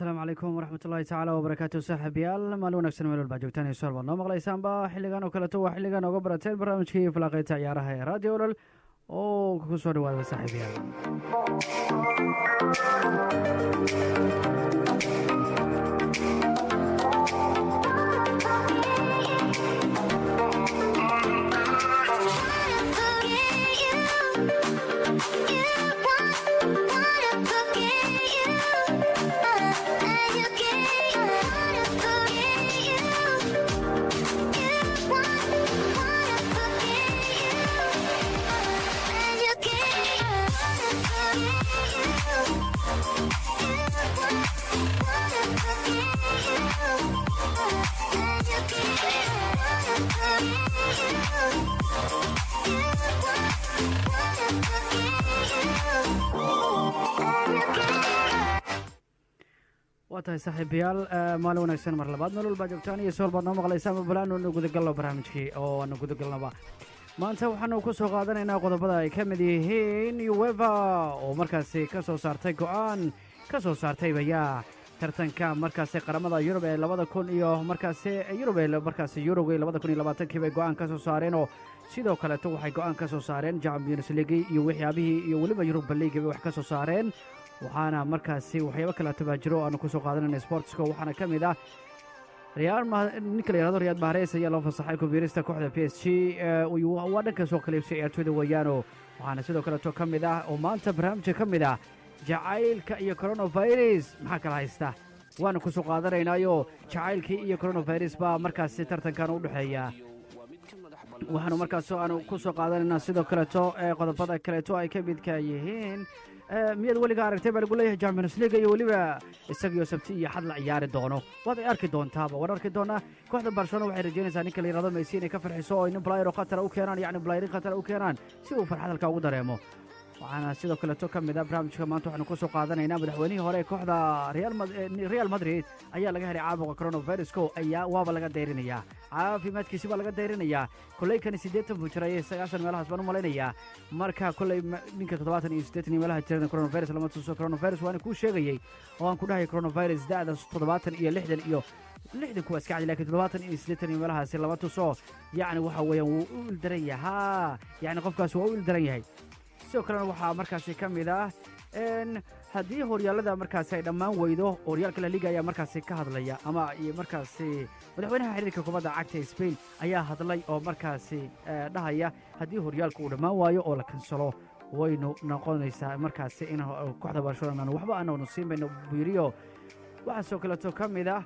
السلام عليكم ورحمة الله تعالى وبركاته saaxiibayaal maalin wanaagsan meel walba joogtaan iyo su'aal baad noo maqlaysaanba xilligan oo kaleeto waa xilligan uga barateen barnaamijkii falaqeynta ciyaaraha ee radio olol oo ku soo dhawaada saaxiibayaal waa tahay saaxiibayaal maalin wanaagsan mar labaad meel walba joogtaan iyo su'aal baad noo maqlaysaan balaan oo gudagalno barnaamijkii oo aan gudagalnaba maanta waxaanu ku soo qaadanaynaa qodobada ay ka mid yihiin UEFA oo markaasi ka soo saartay go'aan ka soo saartay bayaa tartanka markaasi qaramada Yurub ee 2000 iyo markaasi Yurub ee markaasi Eurogay 2020 bay go'aan ka soo saareen oo sidoo kale waxay go'aan ka soo saareen Champions League iyo waxyaabihii iyo waliba Europa League bay wax ka soo saareen waxaana markaasi waxyaabo kala tabaajiro aan ku soo qaadanay sportska waxaana kamid ah ninka la yiraahdo Riyad Mahrez ayaa loo fasaxay kubirista kooxda PSG waa dhanka soo kaleebsay ciyaartooyda wayaano waxaana sidoo kale kamid ah oo maanta barnaamijka kamid ah jacaylka iyo coronavirus maxaa kala haysta waana ku soo qaadanaynaayo jacaylkii iyo coronavirus baa markaasi tartankan u dhaxeeya waxaanu markaas aan ku soo qaadanaynaa sidoo kale qodobada kale ay ka midka yihiin miyad weliga aragtay baa lagu leeyahay Champions League iyo waliba isagiyo sabti iyo xad la ciyaari doono waad arki doontaaba waan arki doonaa kooxda Barcelona waxay rajeynaysaa ninka la yiraahdo Messi inay ka farxiso oo in player khatar u keenaan yani player khatar u keenaan si uu farxad halka ugu dareemo waxaana sidoo kale kamid ah barnaamijka maanta waxaanu ku soo qaadanaynaa madaxweynihii hore ee kooxda Real Madrid ayaa laga helay caabuqa coronavirus ayaa waaba laga deyrinayaa caafimaadkiisa baa laga deyrinayaa kuleykani 80 buu jiray 90 meelahaas baan u malaynayaa marka kuley ninka 70 iyo 80 meelaha jiray coronavirus lama tuso coronavirus waan ku sheegayay oo aan ku dhahay coronavirus daada 70 iyo 60 iyo 60 kuwa iska laakiin 70 iyo 80 meelahaas lama tuso yani waxa weeyaan wuu u ildaran yahay yani qofkaas waa u ildaran yahay sidoo kale waxaa markaasi kamid ah haddii horyaalada markaasi ay dhammaan weydo horyaalka La Liga ayaa markaasi ka hadlaya ama markaasi madaxweynaha xiriirka kubadda cagta Spain ayaa hadlay oo markaasi dhahaya haddii horyaalku uu dhammaan waayo oo la kansalo waynu noqonaysaa markaasi in kooxda Barcelona waxba aanu siinayno buuriyo waxa soo kale kamid ah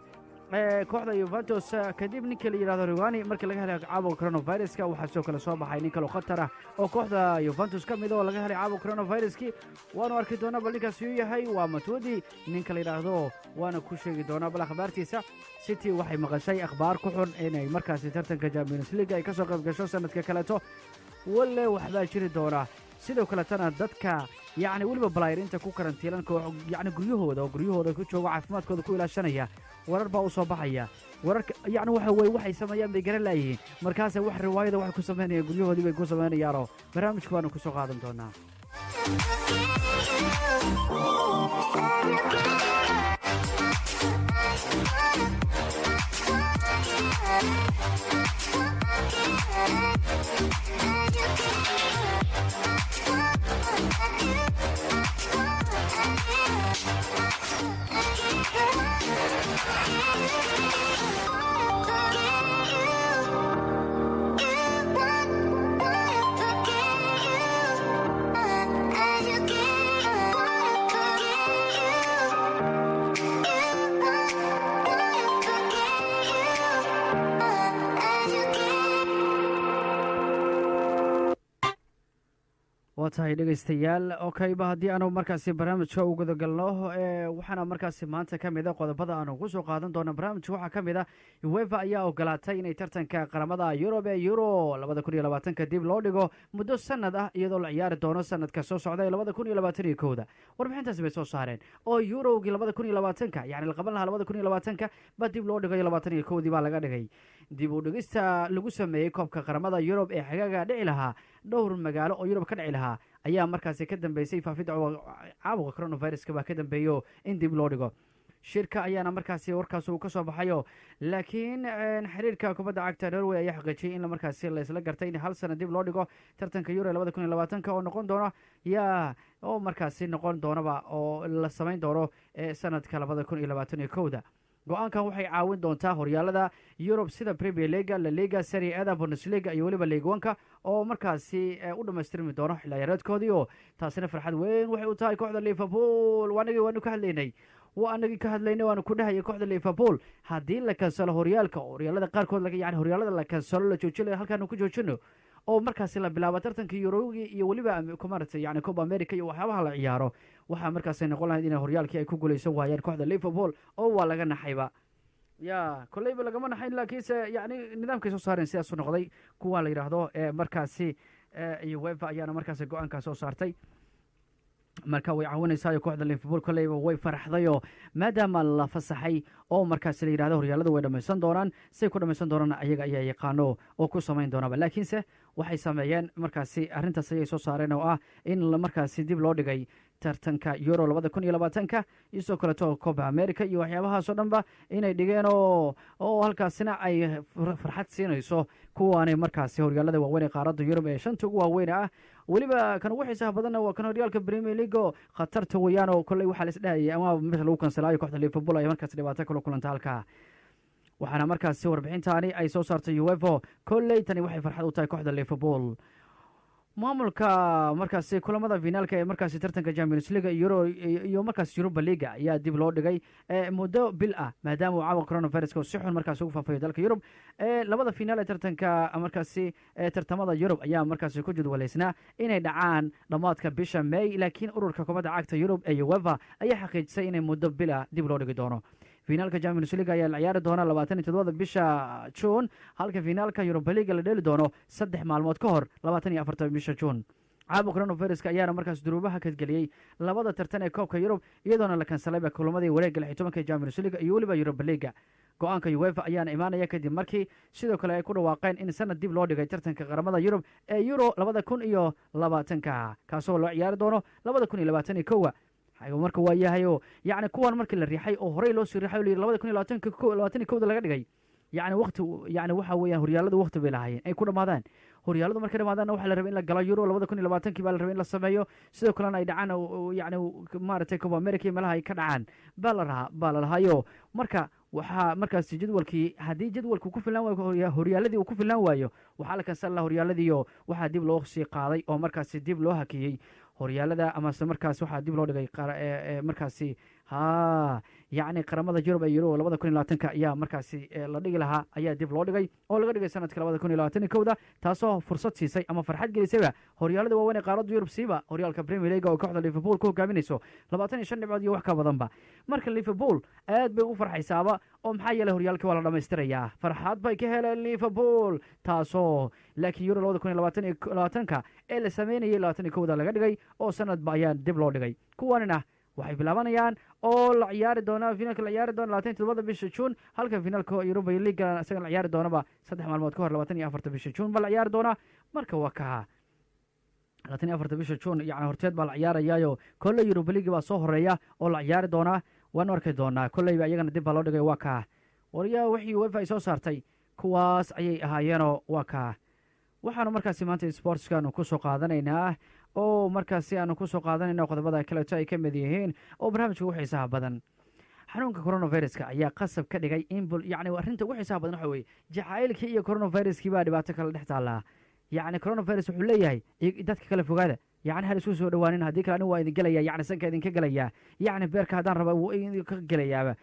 kooxda Juventus kadib ninka la yiraahdo Rugani markii laga helay caabuqa coronavirus waxa soo kale soo baxay ninka loo khatar ah oo kooxda Juventus kamid oo laga helay caabuqa coronavirus waanu arki doonaa bal ninkaas uu yahay waa Matuidi ninka la yiraahdo waana ku sheegi doonaa bal akhbaartiisa City waxay maqashay akhbaar ku xun inay markaasi tartanka Champions League ay ka soo qayb gasho sanadka kaleeto walla waxba jiri doona sidoo kale tan dadka yani waliba balaayrinta ku karantiilan yani guryahooda ku jooga caafimaadkooda ku ilaashanaya warar baa u soo baxaya wararka yani waxa way waxay sameeyaan bay garan laayihiin markaas wax riwaayada wax ku sameynaya guryahoodii bay ku sameynayaan barnaamijku waanu ku soo qaadan doonaa tahay dhageystayaal okay ba hadii aanu markaasi barnaamijka u guda galno waxaana markaasi maanta kamid ah qodobada aanu ku soo qaadan doono barnaamijka waxa kamid ah UEFA ayaa ogolaatay inay tartanka qaramada Europe Euro 2020 dib loo dhigo muddo sanad ah iyadoo la ciyaari doono sanadka soo socda 2021 warbixintaas bay soo saareen oo Eurogii 2020 yani la qaban lahaa 2020 ba dib loo dhigay 2021 baa laga dhigay dib u dhigista lagu sameeyay koobka qaramada Europe ee xagaga dhici lahaa dhowr magaalo oo Europe ka dhici lahaa ayaa markaasi ka dambeysay faafidda caabuqa coronavirus ka dambeeyo in dib loo dhigo shirka ayaana markaasi warkaas uu ka soo baxayo laakiin xiriirka kubadda cagta Norway ayaa xaqiijiyay in markaasi la isla gartay in hal sano dib loo dhigo tartanka Euro 2020 oo noqon doona oo markaasi noqon doonaba oo la samayn doono sanadka 2021 go-aankan waxay caawin doontaa horyaalada Europe sida Premier League, La Liga, Serie A, Bundesliga iyo waliba Ligue 1 oo markaasi u dhameystirmi doono xilciyaareedkoodii oo taasina farxad weyn waxay u tahay kooxda Liverpool waanu ka hadlaynay waanu ku dhahay kooxda Liverpool haddii la kansalo horyaalada qaarkood yani horyaalada la kansalo la joojinayo halkaan ku joojino oo markaasi la bilaabo tartanka Eurogii iyo waliba kumartay yani Copa America iyo waxyaabaha la ciyaaro waxa markaasi noqon lahayd in horyaalkii ay ku guuleysan waayeen kooxda Liverpool oo waa laga naxayba koleyba lagama naxayn laakiinse yani nidaamkay soo saareen sidaas u noqday kuwa la yiraahdo markaasi UEFA ayaana markaasi go-aanka soo saartay marka way caawinaysaa kooxda Liverpool koleyba way faraxdayo maadaama la fasaxay oo markaasi la yiraahdo horyaalada way dhameysan doonaan say ku dhameysan doonaan ayaga ayaa yaqaano oo ku sameyn doonaba laakiinse waxay sameeyeen markaasi arrintaas ayay soo saareen oo ah in markaasi dib loo dhigay tartanka Euro 2020 iyo soo kaleeto Copa America iyo waxyaabahaas oo dhanba inay dhigeen oo halkaasina ay farxad siinayso kuwaanay markaasi horyaalada waaweyn ee qaaradda Yurub ee shanta ugu waaweyn waliba kan ugu xiisaha badan waa kan horyaalka Premier League oo khatarta weeyaan oo kolay waxa la isdhaayay ama mid lagu kansalaayo kooxda Liverpool ay markaas dhibaato kala kulanta halka waxaana markaasi warbixintaani ay soo saartay UEFA kolay tani waxay farxad u tahay kooxda Liverpool maamulka markaasi kulamada finaalka ee markaasi tartanka Champions League iyo markaasi Europa League ayaa dib loo dhigay muddo bil maadaama uu caabuqa coronavirus si xun markaasi ugu faafayo dalka Yurub labada finaal ee tartanka markaasi tartamada Yurub ayaa markaasi ku jadwaleysnaa inay dhacaan dhamaadka bisha May laakiin ururka kubadda cagta Yurub ee UEFA ayaa xaqiijisay inay muddo bil dib loo dhigi doono finaalka Champions League ayaa la ciyaari doona 27 bisha June halka finaalka Europa League la dheli doono 3 maalmood ka hor 24 bisha June caabuqa coronavirus ayaana markaas duruubaha ka geliyay labada tartan ee koobka Yurub iyadoona la kansalay kulamadii wareegga 16 ee Champions League iyo waliba Europa League go-aanka UEFA ayaana imaanaya kadib markii sidoo kale ay ku dhawaaqeen in sanad dib loo dhigay tartanka qaramada Yurub ee Euro 2020 kaasoo loo ciyaari doono 2021 marka waa yahayo yani kuwan markii la riixay oo horey loo soo riixay 2021 laga dhigay yani waqti yani waxa weeyaan horyaaladu waqti bay lahaayeen ay ku dhamaadaan horyaaladu markay dhamaadaan waxa la rabay in la galo Euro 2020 baa la rabay in la sameeyo sidoo kale ay dhacaan yani maartay Copa America meelaha ay ka dhacaan baa la lahayo marka waxa markaas jadwalkii hadii jadwalku ku filan waayo horyaaladii uu ku filan waayo waxa la kansal horyaaladii waxa dib loo sii qaaday oo markaas dib loo hakiyay horyaalada ama markaas waxa dib loo dhigay markaasi يعني qaramada Yurub ee Euro 2020 ayaa markaasi la dhigi lahaa ayaa dib loo dhigay oo laga dhigay sanadka 2021 taasoo fursad siisay ama farxad gelisay horyaalada waaweyn ee qaaradda Yurub siiba horyaalka Premier League oo kooxda Liverpool ku hogaaminayso 25 dhibcood iyo wax ka badanba marka Liverpool aad bay u farxaysaaba oo maxaa yeelay horyaalka waa la dhameystirayaa farxad bay ka heleen Liverpool taasoo laakiin Euro 2020 ee la sameeyay 21 laga dhigay oo sanad ba ayaa dib loo dhigay kuwanina waxay bilaabanayaan oo la ciyaari doona finaalka la ciyaari doona 27 bisha June halka finaalka Europa League asaga la ciyaari doona 3 maalmood ka hor 24 bisha June bal ciyaari doona marka waa ka 24 bisha June yani horteed baa la ciyaarayaayo kullu Europa League baa soo horeeya oo la ciyaari doona waan arkay doona kullu ayagana dib loo dhigay waa ka wariya wixii UEFA ay soo saartay kuwaas ayay ahaayeen waa ka waxaanu markaasi maanta sportskan ku soo qaadanaynaa oo markaasi aanu ku soo qaadanayno qodobada kale ay ka mid yihiin oo barnaamijka ugu xiisaha badan xanuunka coronavirus-ka ayaa qasab ka dhigay in yani arrinta ugu xiisaha badan waxa weeye jacaylkii iyo coronavirus-kii baa dhibaato kala dhex taallaa يعني coronavirus wuxuu leeyahay dadka kala fogaada يعني hal isku soo dhawaanin hadii kale anigu waa idin galaya يعني sanka idin ka galaya يعني beerka hadaan raba wuu idin ka galayaaba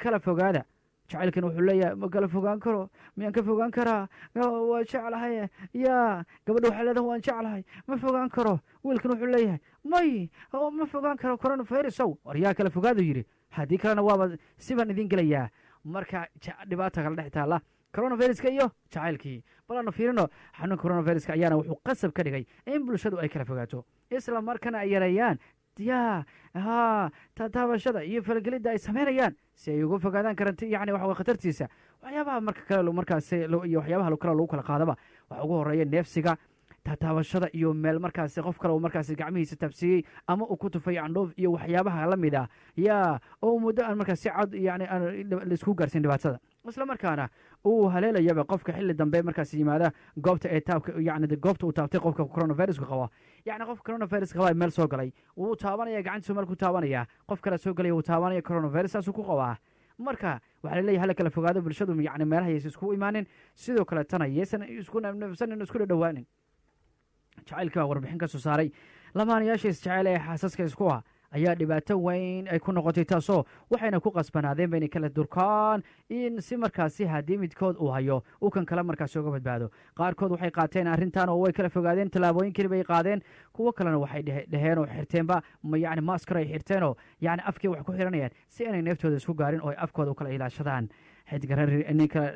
kala fogaada jacaylkan wuxuu leeyahay ma kala fogaan karo miyaan ka fogaan karaa waa jeclahay yaa gabadha waxay leedahay waan jeclahay ma fogaan karo wiilkan wuxuu leeyahay may ma fogaan karo coronavirus waryaa kala fogaada yiri hadii kalena waaba siban idin galayaa marka dhibaato kala dhex taala coronavirus-ka iyo jacaylkii balana fiirino xanuunka coronavirus-ka ayaana wuxuu qasab ka dhigay in bulshadu ay kala fogaato isla markana ay yareeyaan taabashada iyo falgelida ay sameynayaan si ay uga fogaadaan karanti yani waxa khatartiisa waxyaabaha marka kale markaas iyo waxyaabaha kale lagu kala qaadaba waxa ugu horeeya neefsiga taataabashada iyo meel markaasi qof kale uu markaasi gacmihiisa taabsiiyey ama uu ku tufay candhoof iyo waxyaabaha la mid ah yaa oo muddo aan markaas si cad yani aan laisku gaarsiin dhibaatada isla markaana uu haleelayaba qofka xilli dambe markaas yimaada goobta ee taabka yani goobta uu taabtay qofka coronaviruska qaba yani qofka coronavirus qaba meel soo galay wuu taabanaya gacantiisu meel ku taabanaya qof kale soo galaya wuu taabanaya coronavirus saasuu ku qabaa marka waxaa laleeyahay hala kala fogaado bulshadu yani meelaha yaysan isku imaanin sidoo kale tana yaysan isku nafsanin isku dhadhawaanin jacaylkii baa warbixin ka soo saaray lamaanayaasha isjecel ee xaasaska isku ah ayaa dhibaato weyn ay ku noqotay taasoo waxayna ku qasbanaadeen ba inay kala durkaan in si markaasi haddii midkood uu hayo uu kan kale markaasi uga badbaado qaarkood waxay qaateen arrintan oo way kala fogaadeen tallaabooyinkii bay qaadeen kuwo kalena waxay dheheen oo xirteenba yani maskar ay xirteenoo yani afkii wax ku xiranayaan si inay neeftooda isku gaarin oo ay afkooda u kala ilaashadaan xidiga ninka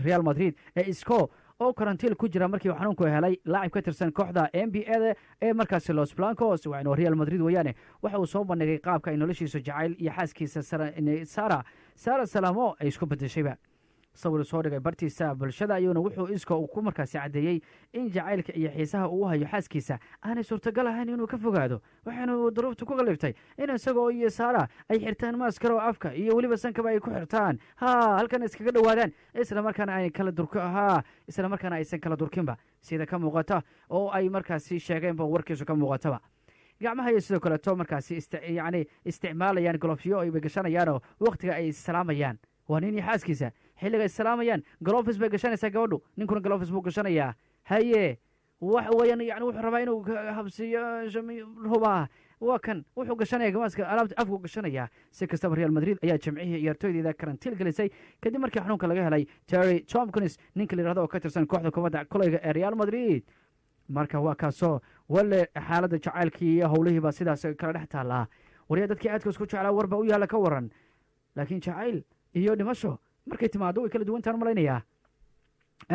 real madrid ee isco oo karantiil ku jira markii uu xanuunku helay laacib ka tirsan kooxda n b a da ee markaasi los blancos waa real madrid weeyaane waxa uu soo bandhigay qaabka ay noloshiisa jacayl iyo xaaskiisa sara salamo ay isku bedeshayba sawir soo dhigay bartiisa bulshada ayuuna wuxuu isko ku markaasi caddeeyey in jacaylka iyo xiisaha uu hayo xaaskiisa aanay suurtagal ahayn inuu ka fogaado waxaanu duruufta ku qalibtay in isagoo iyo saara ay xirtaan maaskaro afka iyo weliba sankaba ay ku xirtaan halkan iskaga dhowaadaan isla markaana ay kala isla markaana aysan kala durkinba sida ka muuqata oo ay markaasi sheegeenba warkiisu ka muuqataba gacmaha iyo sidoo kaleeto markaasi yani isticmaalayaan golofyo ay gashanayaanoo waqtiga ay salaamayaan waa nin iyo xaaskiisa xilliga ay salaamayaan galofis bay gashanaysaa gabadhu ninkuna galofis buu gashanayaa haye waxa weeyaan yani wuxuu rabaa inuu habsiiyo rubaa waa kan wuxuu gashanaya gamaaska alaabta afku gashanayaa si kastaba real madrid ayaa jamcihii ciyaartooydeeda karantiil gelisay kadib markii xanuunka laga helay terry tompkins ninka la yidhahdo oo ka tirsan kooxda kubadda koleyga ee real madrid marka waa kaasoo wale xaaladda jacaylkii iyo howlihiiba sidaas kala dhex taallaa waryaa dadkii aadka isku jeclaa warba u yaalla ka waran laakiin jacayl iyo dhimasho markay timaado way kala duwantaan malaynayaa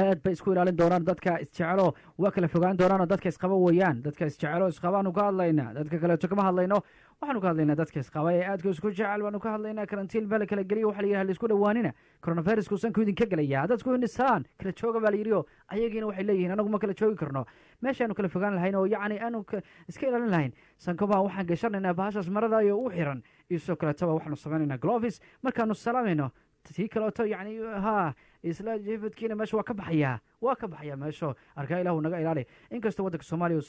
aad bay isku ilaalin doonaan dadka isjecelo waa kala fogaan doonaanoo dadka isqaba weeyaan dadka isjecelo isqabaanu ka hadlaynaa dadka kaleeto kama hadlayno waxaanu ka hadlaynaa dadka isqaba ee aadka isku jecel baanu ka hadlaynaa karantiil baa la kala geliya waxa la yidhaha laisku dhowaanina coronavirusku sanku idinka gelaya dadku hindhisaan kala jooga baa la yidhi oo ayagiina waxay leeyihiin anagu ma kala joogi karno meeshaanu kala fogaan lahayn oo yacni aanu iska ilaalin lahayn sankobaa waxaan gashanaynaa bahashaas maradayo u xiran iyo sidoo kaleetoba waxaanu samaynaynaa glovis markaanu salaamayno tii kaleeto yani isla jefadkiina meesha waa ka baxayaa meesho arkaa ilahu naga ilaali inkastoo waddanka soomaaliya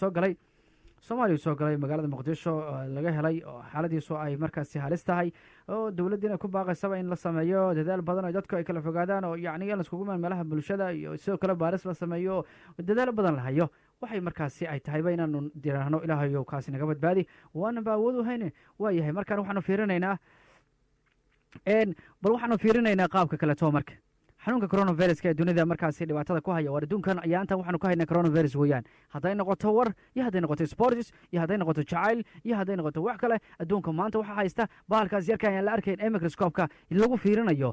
soo galay magaalada muqdisho laga helay oo xaaladiisu ay markaasi halis tahay oo dowladdiina ku baaqaysaba in la sameeyo dadaal badan oo dadku ay kala fogaadaan oo yani la iskugu imaan meelaha bulshada iyo sidoo kale baaris la sameeyo dadaal badan la hayo waxay markaasi ay tahayba inaanu diraahno ilaahayo kaasi naga badbaadi waana ba awood u hayne waa yahay markaan waxaanu fiirinaynaa qaabka kaleto marka xanuunka coronaviruska ee dunida markaasi dhibaatada ku haya war adduunkan ayaantan waxaanu ka haynaa coronavirus weeyaan hadday noqoto war iyo hadday noqoto sports iyo hadday noqoto jacayl iyo hadday noqoto wax kale adduunka maanta waxaa haysta bahalkaas yarka ayaan la arkayn ee microscopeka lagu fiirinayo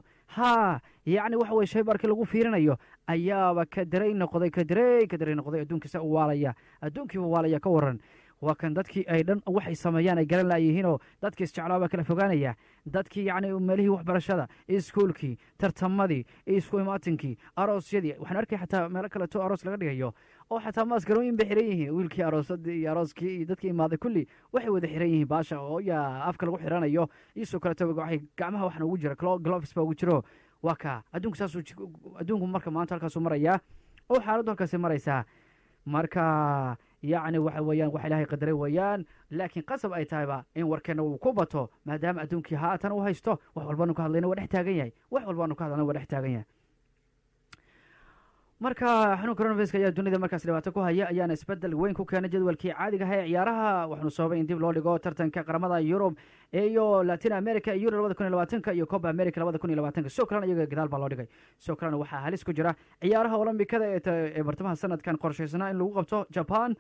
yacni waxa weye shaybarka lagu fiirinayo ayaaba kadaray noqday adduunkiisa u waalaya adduunkiiba waalaya ka waran waa kan dadkii ay dhan waxay sameeyaan ay garan laayihiinoo dadkii isjeclaaba kala fogaanaya dadkii yacni meelihii waxbarashada iskuolkii tartamadii isku imaatinkii aroosyadii waxaan arkay xataa meelo kaleto aroos laga dhigayo oo xataa maaskarooyin bay xiran yihiin wiilkii aroosadii iyo arooskii iyo dadkii imaaday kulli waxay wada xiran yihiin baasha oo yaa afka lagu xiranayo isoo kaleto waxay gacmaha waxna ugu jira gloves baa ugu jiro waa kaa adduunku marka maanta halkaasuu marayaa oo xaaladdu halkaasi maraysaa marka yacni waxa weeyaan wax ilaahay qadaray weeyaan laakiin qasab ay tahayba in warkeenna uu ku bato maadaama adduunkii haatan u haysto wax walbaanu ka hadlayna waa dhex taagan yahay marka xanuun coronaviruska ayaa dunida markaas dhibaato ku haya ayaana isbedel weyn ku keenay jadwalkii caadiga aha ee ciyaaraha waxaanu sababay in dib loo dhigo tartanka qaramada yurub iyo latin america iyo euro 2020 iyo copa america 2020 sidoo kalena iyaga gadaal baa loo dhigay sidoo kalena waxaa halis ku jira ciyaaraha olombikada ee bartamaha sanadkan qorshaysnaa in lagu qabto jaban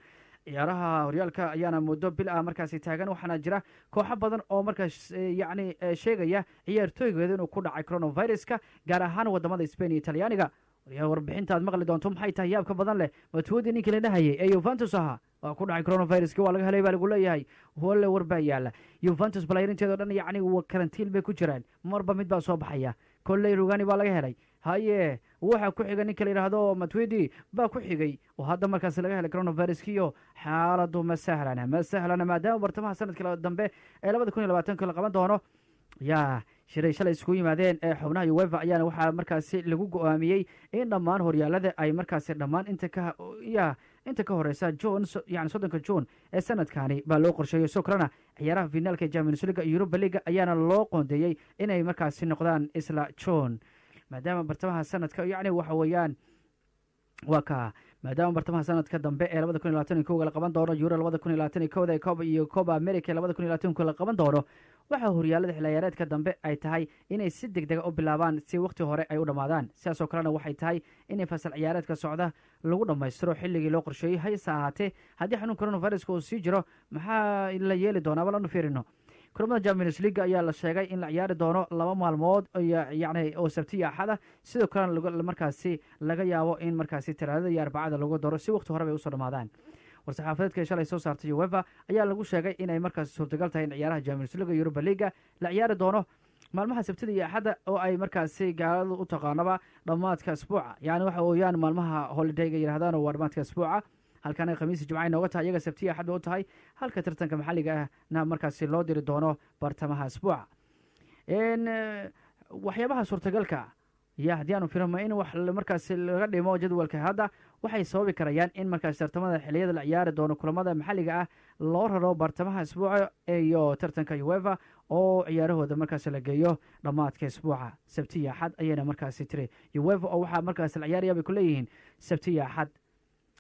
ciyaaraha horyaalka ayaana muddo bil ah markaasi taagan waxaana jira kooxo badan oo markaas yacni sheegaya ciyaartooygeeda inuu ku dhacay coronaviruska gaar ahaan wadamada spain iyo talyaaniga warbixinta aad maqli doonto maxay tahay yaabka badan leh matuudi ninkii la dhahayay ee yuventus ahaa waa ku dhacay coronaviruski waa laga helay baa lagu leeyahay wale war baa yaala yuventus balaayirinteeda o dhan yacni karantiil bay ku jiraan marba mid baa soo baxaya kolley rugani baa laga helay haye waxaa ku xiga ninka la yidhaahdo matwidi baa ku xigay oo hadda markaasi laga helay coronaviruskiyo xaaladu ma sahlana maadaama bartamaha sanadka dambe ee 2020 la qaban doono yaa shiray shalay isku yimaadeen ee xubnaha uefa ayaana waxaa markaasi lagu go-aamiyey in dhammaan horyaalada ay markaasi dhammaan inta ka horeysa june yani 30 juun ee sanadkani baa loo qorsheeyey soo kalena ciyaaraha finaalka ee Champions League iyo Europa League ayaana loo qoondeeyey inay markaasi noqdaan isla june maadaama bartamaha sanadka yani waxa weeyaan waa ka maadaama bartamaha sanadka dambe ee 2021 la qaban doono Euro 2021 ee Copa iyo Copa America 2022 la qaban doono waxaa horyaalada xilciyaareedka dambe ay tahay inay si degdeg u bilaabaan si waqti hore ay u dhamaadaan sidaas oo kalena waxay tahay in fasal ciyaareedka socda lagu dhamaystiro xilligii loo qorsheeyey hayse ahaatee haddii xanuun coronavirus uu sii jiro maxaa la yeeli doonaa bal aanu fiirino kulamada Champions League ayaa la sheegay in la ciyaari doono 2 maalmood yani oo sabti axada sidoo kalena markaasi laga yaabo in markaasi Talaadada iyo Arbacada lagu daro si waqti hore ay u soo dhamaadaan war-saxaafadeedka shalay soo saartay UEFA ayaa lagu sheegay inay markaasi suurtagal tahay in ciyaaraha Champions League iyo Europa League la ciyaari doono maalmaha sabtida iyo axada oo ay markaasi gaaladu u taqaanaba dhamaadka isbuuca yani waxa weeyaan maalmaha holiday-ga yiraahdaan oo dhamaadka isbuuca halkan khamiis jimcaha nooga tahay iyaga sabti axad u tahay halka tartanka maxalliga ahna markaasi loo diri doono bartamaha isbuuca waxyaabaha suurtagalka haddii aanu firmo in wax markaasi laga dhimo jadwalka hadda waxay sababi karayaan in markaasi tartamada xiliyada la ciyaari doono kulamada maxalliga ah loo raro bartamaha isbuuca iyo tartanka uefa oo ciyaarahooda markaasi la geeyo dhammaadka isbuuca sabti iyo axad ayayna markaasi tiri uefa oo waxaa markaasi la ciyaaraya bay ku leeyihiin sabti iyo axad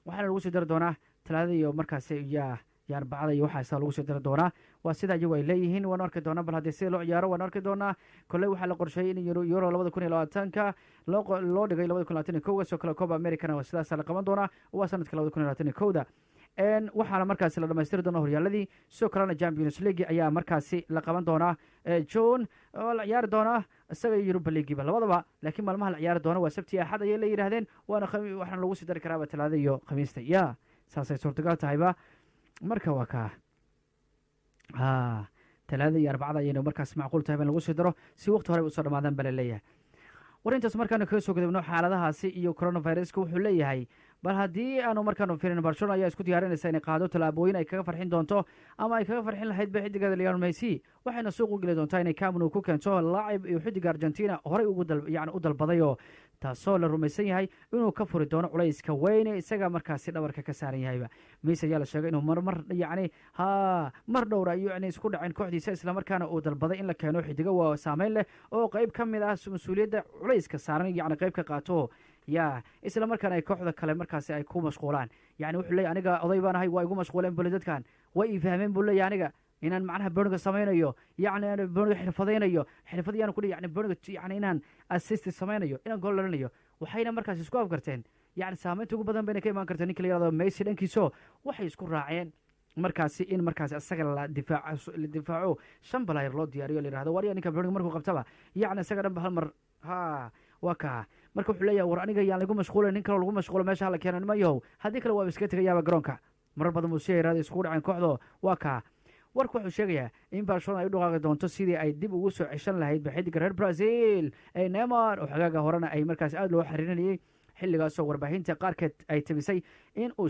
waxaana lagu sii dari doonaa talaadada iyo markaasi iyo arbacada iyo waxaasa lagu sii dari doonaa waa sida iyagu ay leeyihiin waan arki doonaa bal haddii sida loo ciyaaro waan arki doonaa kolley waxaa la qorsheeyey in euro 2020 loo dhigay 2021 soo kale Copa Americana sidaas la qaban doonaa waa sanadka 2021 waxaana markaasi la dhamaystiri doonaa horyaaladii soo kalena Champions League ayaa markaasi la qaban doonaa June oo la ciyaari doonaa isaga Europa League labadaba laakiin maalmaha la ciyaari doona waa sabti axad ayay la yiraahdeen waxaana lagu sii dari karaa Talaada iyo Khamiista saasay suurtagal tahayba marka waa ka Talaada iyo Arbacada ayayna markaas macquul tahay in lagu sii daro si waqti hore u soo dhamaadaan bal leeyahay warintaas markaana kaga soo gudubno xaaladahaasi iyo coronavirus-ka wuxuu leeyahay bal haddii aanu markaanu fiirin Barcelona ayaa isku diyaarinaysa inay qaado talaabooyin ay kaga farxin doonto ama ay kaga farxin lahayd xidiga Lionel Messi waxayna suuq u geli doontaa inay Camp Nou ku keento laacib iyo xidiga Argentina horey ugu u dalbadayo taasoo la rumaysan yahay inuu ka furi doono culayska weyn isaga markaasi dhabarka ka saaran yahayba Messi ayaa la sheegay inuu mar dhowr ay isku dhaceen kooxdiisa isla markaana uu dalbaday in la keeno xidiga waa saameyn leh oo qayb ka mid ah mas'uuliyadda culayska saaran qayb ka qaato isla markaana ay kooxda kale markaasi ay ku mashquulaan wuxuu leeyahay aniga oday baan ahay waa igu mashquuleen buladadkan way ii fahmeen buu leeyahay aniga inaan macnaha booniga samaynayo booniga xirfadayaan ku booniga inaan assist samaynayo inaan gool dhalinayo waxayna markaasi isku afgarteen saameynta ugu badan bayna ka imaan karta ninka la yirahdo Messi dhankiiso waxay isku raaceen markaasi in markaasi asaga la difaaco shan balayr loo diyaariyo la yirahdo wariya ninka booniga markuu qabtaba isaga dhanba hal mar waa ka marka wuxuu leeyahay war aniga yaan lagu mashquulin nin kale lagu mashquulo meesha la keenan mayo haddii kale waa iska tagayaaba garoonka marar badan buu si yaraada iskugu dhaceen kooxdo waa ka warku wuxuu sheegayaa in Barcelona ay u dhaqaaqi doonto sidii ay dib ugu soo ceshan lahayd xidiga reer Brazil ee Neymar oo xagaaga horena ay markaas aad loo xiriirinayay xilligaasoo warbaahinta qaarkeed ay tabisay inuu u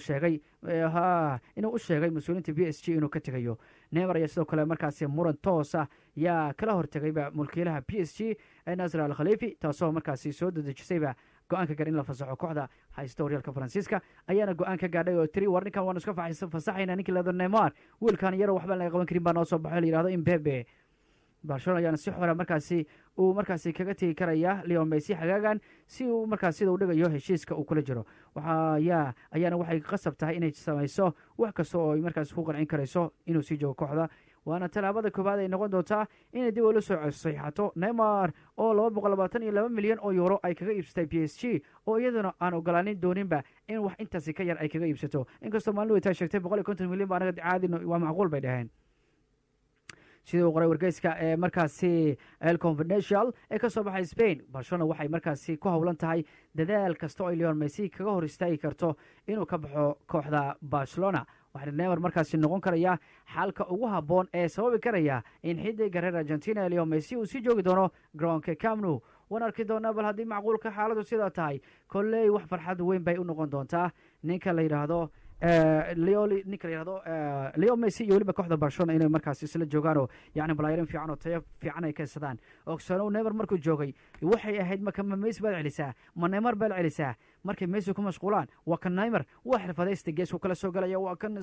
sheegay mas-uuliyiinta PSG inuu ka tegayo Neymar ayaa sidoo kale markaasi muran toos ah yaa kala hortegayba mulkiilaha PSG Nasser Al Khalifi taasoo markaasi soo dedejisayba go-aanka gar in la fasaxo kooxda haysta horyaalka Faransiiska ayaana go-aan ka gaadhay oo tiri war ninkan waan iska fasaxayna ninkii la Neymar wiilkan yaro waxba laga qaban karin baa noo soo baxay la yiraahdo Mbappe Barcelona ayaana si xora markaasi kaga tegi karaya Lionel Messi xagaagan si uu markaas sida uu dhigayo heshiiska uu kula jiro ayaana waxay qasab tahay inay samayso wax kasta oo ay markaas ku qancin karayso inuu sii joogo kooxda waana talaabada koobaad ay noqon doontaa inay dib ula soo saxiixato Neymar oo 222 milyan oo euro ay kaga iibsatay PSG oo iyaduna aan ogolaanin dooninba in wax intaasi ka yar ay kaga iibsato inkastoo maalin weyn ay sheegtay 150 milyan baa anaga caadi waa macquul bay dhaheen sidii uu qoray wargeyska ee markaasi El Confidencial ee ka soo baxay Spain Barcelona waxay markaasi ku howlan tahay dadaal kasta oo Lionel Messi kaga hor istaagi karto inuu ka baxo kooxda Barcelona waxaana Neymar markaasi noqon karaya xalka ugu haboon ee sababi karaya in xidiga reer Argentina Lionel Messi uu sii joogi doono garoonka Camp Nou waan arki doonaa bal haddii macquulka xaaladu sidaa tahay kolley wax farxad weyn bay u noqon doontaa ninka la yidhaahdo ninka la yidhahdo leo messi iyo weliba kooxda barcelona inay markaas isla joogaanoo yacni balaayarin fiican oo tayo fiican ay keensadaan ogsanow neymar markuu joogay waxay ahayd marka ma messi baad celisaa ma neymar baad celisaa markay messi ku mashquulaan waa kan neymar waa xirfadaysta geesku kala soo galaya waa kan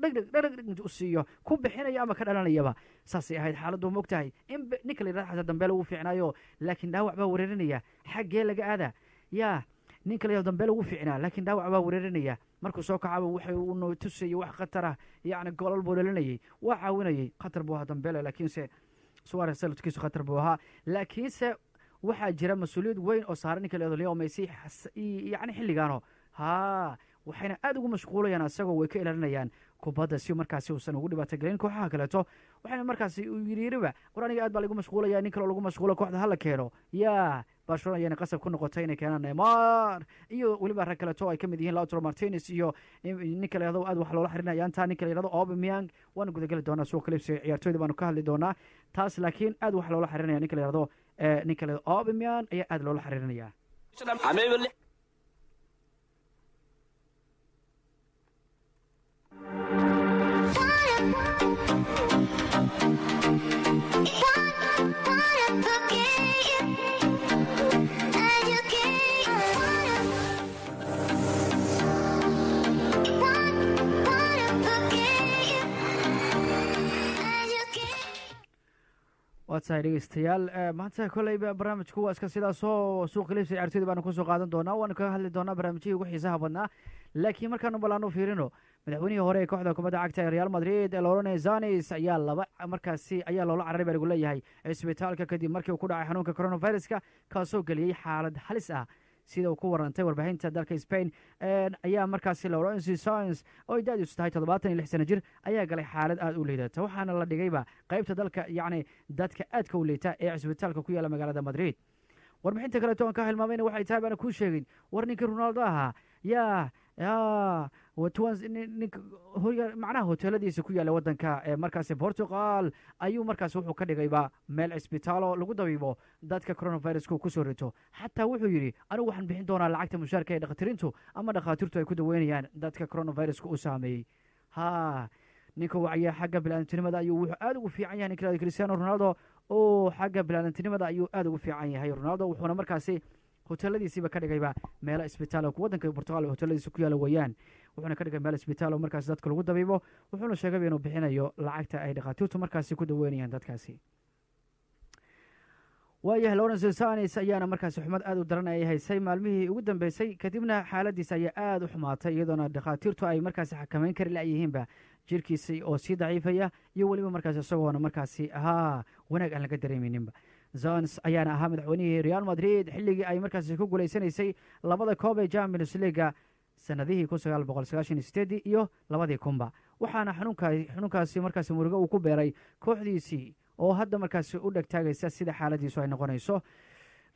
dhegdheg u siiyo ku bixinaya ama ka dhalanayaba saasay ahayd xaaladdu mogtahay in ninka la yidhahdo xataa dambeele uu fiicnaayo laakiin dhaawac baa weerarinaya xaggee laga aadaa yaa ninka la yidhahdo dambeele wuu fiicnaa laakiin dhaawac baa weerarinaya markuu soo kacaba waxay uu tusayay wax khatar ah yacni goolal buu dhalinayay waa caawinayay khatar buu ahaa dambeele laakiinse suarez saludkiisu khatar buu ahaa laakiinse waxaa jira mas-uuliyad weyn oo saaran ninka la yidhahdo leo messi yacni xilligaano waxayna aad ugu mashquulayaan asagoo way ka ilaalinayaan kubadda si markaasi uusan ugu dhibaato gelin kooxaha kaleeto waxayna markaasi yiriba war aniga aad baa lagu mashquulaya nin kaloo lagu mashquulo kooxda hala keeno yaa barcelona ayayna qasab ku noqotay inay keenaan neymar iyo weliba rag kaleeto ay ka mid yihiin lautaro martinez iyo ninka la yidhahdo aad wax loola xiririnaya intaa ninka la yidhahdo aubameyang waana gudageli doonaa suuq kalibsi ciyaartooyda baanu ka hadli doonaa taas laakiin aad wax loola xiririnaya ninka la yidhahdo ninka la yidhahdo aubameyang ayaa aad loola xiriirinaya waa tahay dhegeystayaal maanta kolleyba barnaamijku waa iska sidaasoo suuq kalibsi ciyaartooyda baanu kusoo qaadan doonaa waanu kaga hadli doonaa barnaamijyihii ugu xiisaha badnaa laakiin markaanu balaanu fiirino madaxweynihii hore ee kooxda kubadda cagta ee real madrid lorene zanes ayaa ayaa loola cararay baa lagu leeyahay cisbitaalka kadib markii uu ku dhacay xanuunka coronaviruska kaasoo geliyey xaalad halis ah sida uu ku warantay warbaahinta dalka spain ayaa markaasi lawrence sanchez oo ay da-diisu tahay 76 sano jir ayaa galay xaalad aad u liidata waxaana la dhigayba qaybta dalka yacni dadka aadka u liita ee cisbitaalka ku yaala magaalada madrid warbixinta kaleeto aan ka hilmaamayna waxay tahay baana kuu sheegin war ninkii ronaldo ahaa macnaha hoteeladiisa ku yaalla waddanka ee markaasi portugal ayuu markaasi wuxuu ka dhigayba meel cisbitaalo lagu dabiibo dadka coronaviruska ku soo rito xataa wuxuu yidhi anigu waxaan bixin doonaa lacagta mushaarka ee dhakhtiriintu ama dhakhaatiirtu ay ku daweynayaan dadka coronaviruska u saameeyey ninka wacaya xagga bilaadantinimada ayuu wuxuu aad ugu fiican yahay ninka cristiano ronaldo oo xagga bilaadantinimada ayuu aad ugu fiican yahay ronaldo wuxuuna markaasi hoteeladiisiiba ka dhigayba meelo isbitaal waddanka portugal hoteeladiisa ku yaala weeyaan wuxuuna ka dhigay meel isbitaal oo markaasi dadka lagu dabiibo wuxuuna sheegayba inuu bixinayo lacagta ay dhakhaatiirtu markaasi ku daweynayaan dadkaasi waayahay lawrence sanchez ayaana markaasi xumad aad u daran ay haysay maalmihii ugu dambeysay kadibna xaaladiisa ayaa aad u xumaatay iyadoona dhakhaatiirtu ay markaasi xakameyn kari layihiinba jirkiisi oo sii daciifaya iyo weliba markaasi isagoona markaasi wanaag aan laga dareemayninba zons ayaana ahaa madaxweynihii real madrid xilligii ay markaasi ku guulaysanaysay labada koob ee champions leaga sanadihii iyo 2000 waxaana xanuunkaasi markaasi murugo uu ku beeray kooxdiisii oo hadda markaasi u dhegtaagaysa sida xaaladiisu ay noqonayso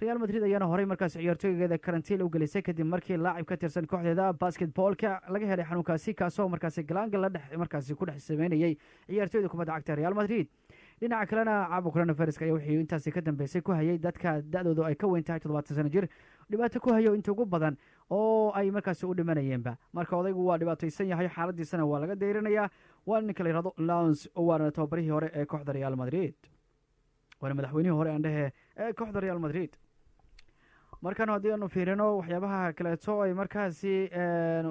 real madrid ayaana horey markaasi ciyaartooygeeda karantiin u gelisay kadib markii laacib ka tirsan kooxdeeda basketboolka laga helay xanuunkaasi kaasoo markaasi galaangal markaasi ku dhex sameynayay ciyaartooyda kubadda cagta real madrid dhinaca kalena caabuqa coronaviruska ayaa wixii intaasi ka dambeysay ku hayay dadka da-doodu ay ka weyn tahay 70 sano jir dhibaato ku hayo inta ugu badan oo ay markaasi u dhimanayeenba marka odaygu waa dhibaataysan yahay xaaladiisana waa laga dayrinayaa waana ninka la yidhahdo lons waana tababarihii hore ee kooxda real madrid waana madaxweynihii hore aan dhehe ee kooxda real madrid markan haddii aanu fiirino waxyaabaha kaleeto ay markaasi